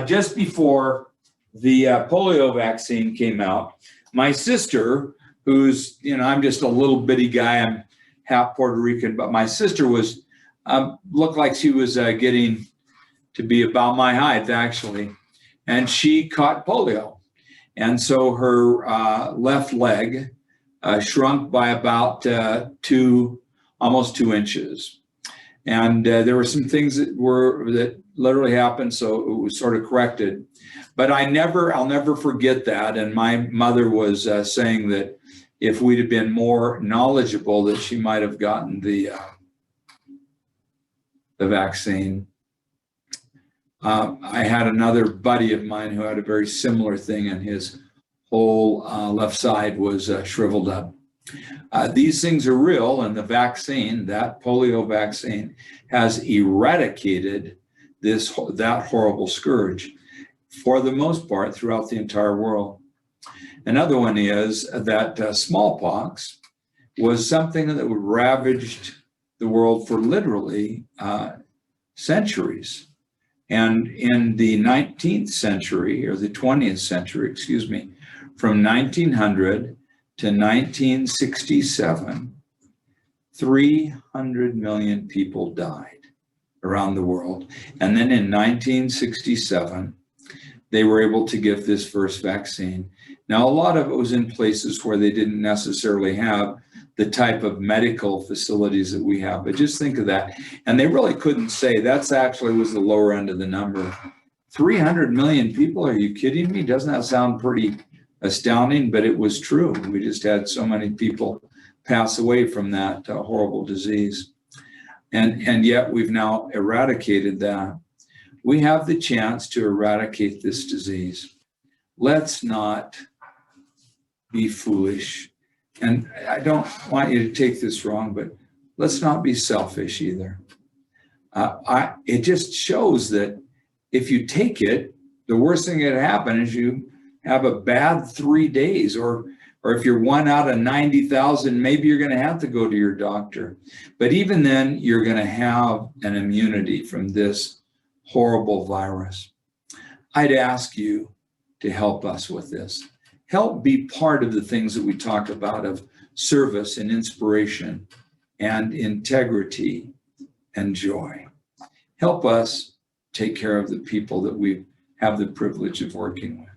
Just before the polio vaccine came out, my sister, who's, I'm just a little bitty guy, I'm half Puerto Rican, but my sister was, looked like she was getting to be about my height, actually. And she caught polio. And so her left leg shrunk by about almost 2 inches. And there were some things that literally happened, so it was sort of corrected. But I'll never forget that. And my mother was saying that if we'd have been more knowledgeable, that she might have gotten the vaccine. I had another buddy of mine who had a very similar thing, and his whole left side was shriveled up. These things are real, and the vaccine, that polio vaccine, has eradicated that horrible scourge for the most part throughout the entire world. Another one is that smallpox was something that ravaged the world for literally centuries. And in the 19th century, or the 20th century, excuse me, from 1900 to 1967, 300 million people died around the world. And then in 1967, they were able to give this first vaccine. Now, a lot of it was in places where they didn't necessarily have the type of medical facilities that we have, but just think of that. And they really couldn't say, that's actually was the lower end of the number. 300 million people, are you kidding me? Doesn't that sound pretty astounding? But it was true. We just had so many people pass away from that horrible disease. And yet we've now eradicated that. We have the chance to eradicate this disease. Let's not be foolish. And I don't want you to take this wrong, but let's not be selfish either. It just shows that if you take it, the worst thing that can happen is you have a bad 3 days, or if you're 1 out of 90,000, maybe you're going to have to go to your doctor. But even then, you're going to have an immunity from this horrible virus. I'd ask you to help us with this. Help be part of the things that we talk about of service and inspiration and integrity and joy. Help us take care of the people that we have the privilege of working with.